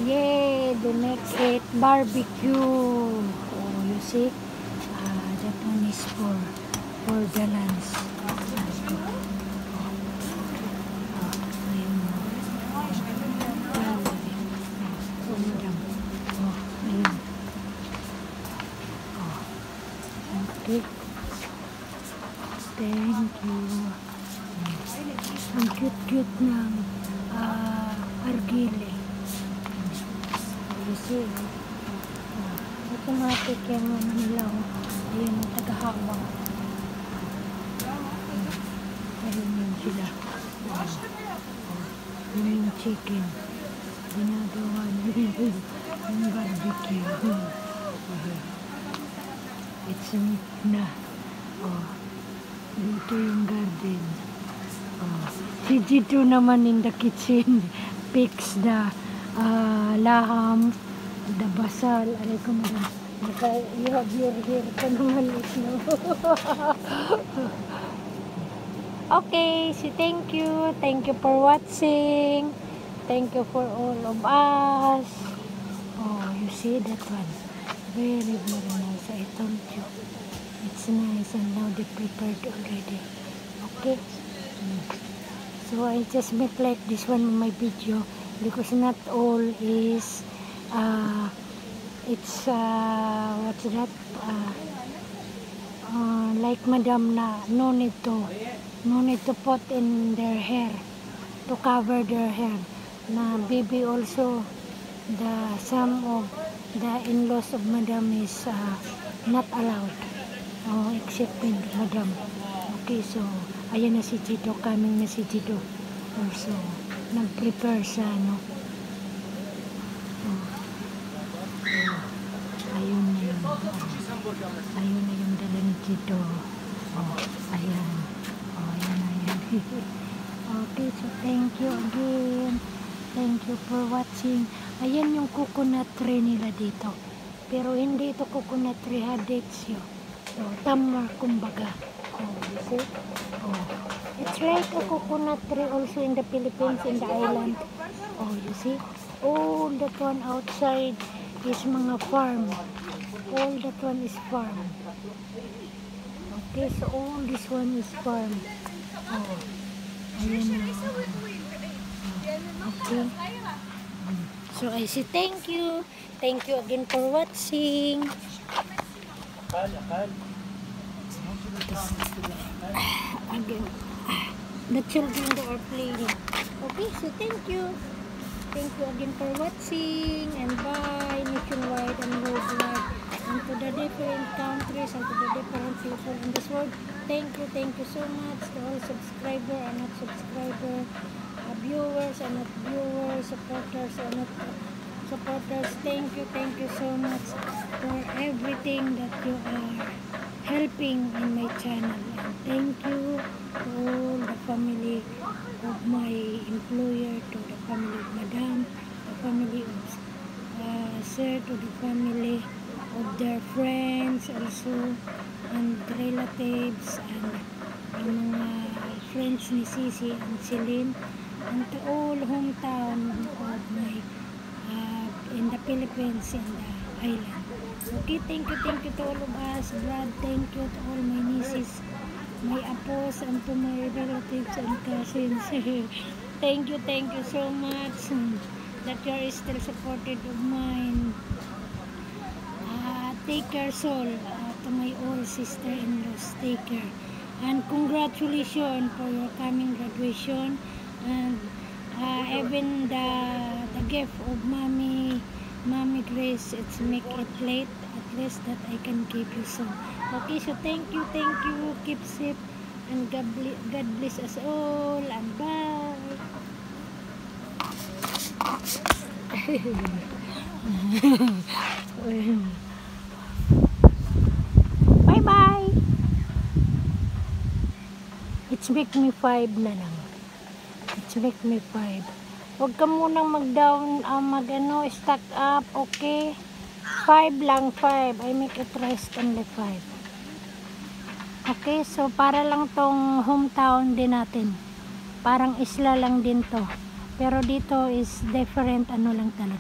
Yay, they make it barbecue. Oh, you see? That one is for the lunch. Let's go. Ayun mo. Madam. Ayun. Okay. Thank you. Ang cute-cute ng argile. You see? Automatic yung manilaw. Ayun yung tagahawang. Ayun yun sila. Yun yung chicken. Ginagawa nila yung barbecue. It's meat na. Dito yung garden. Si Gito naman in the kitchen picks the laham, the basal. Aray ko madam. You have your hair ka naman no? Okay, so thank you. Thank you for watching. Thank you for all of us. Oh, you see that one? Very, very nice. I told you. It's nice and now they prepared already. Okay? So I just make like this one in my video because not all is it's what's that? Like madam na no need to put in their hair to cover their hair. Na baby also some of the in-laws of madam is not allowed. Except in madam. Okay, so ayan na si Gito, coming na si Gito. Also, nag-prepare siya, no? Ayun na yun. Ayun na yung dala ni Gito. Ayan. Ayan. Okay, so thank you again. Thank you for watching. Ayan yung coconut tree nila dito. Pero hindi ito coconut tree, hadetsyo. So, tamar kumbaga. You see? It's like a coconut tree also in the Philippines, in the island. You see? All that one outside is mga farm. All that one is farm. Okay, so all this one is farm. Ayan na. Okay. So I say thank you. Thank you again for watching. Again, the children they are playing. Okay, so thank you again for watching, and bye nationwide and worldwide, and to the different countries and to the different people in this world. Thank you so much to all subscriber and not subscriber, viewers and not viewers, supporters and not supporters. Thank you so much for everything that you are helping in my channel, and thank you to all the family of my employer, to the family of madam, the family of sir, to the family of their friends also, and relatives, and yung mga friends ni Sisi and Celine, and to all hometown of my in the Philippines, in the island. Okay, thank you to all of us, Brad. Thank you to all my nieces, my apos, and to my relatives and cousins. Thank you so much that you are still supported of mine. Take care, soul, to my old sister-in-laws. Take care. And congratulations for your coming graduation, and even the gift of Mommy Grace, it's make it late, at least that I can give you some. Okay, so thank you, keep safe, and God bless us all, and bye. Bye. It's make me 5 na lang. It's make me 5. Huwag ka munang mag-down, stack up, okay? 5 lang, 5. I make it rest only 5. Okay, so para lang tong hometown din natin. Parang isla lang din to. Pero dito is different, lang talaga.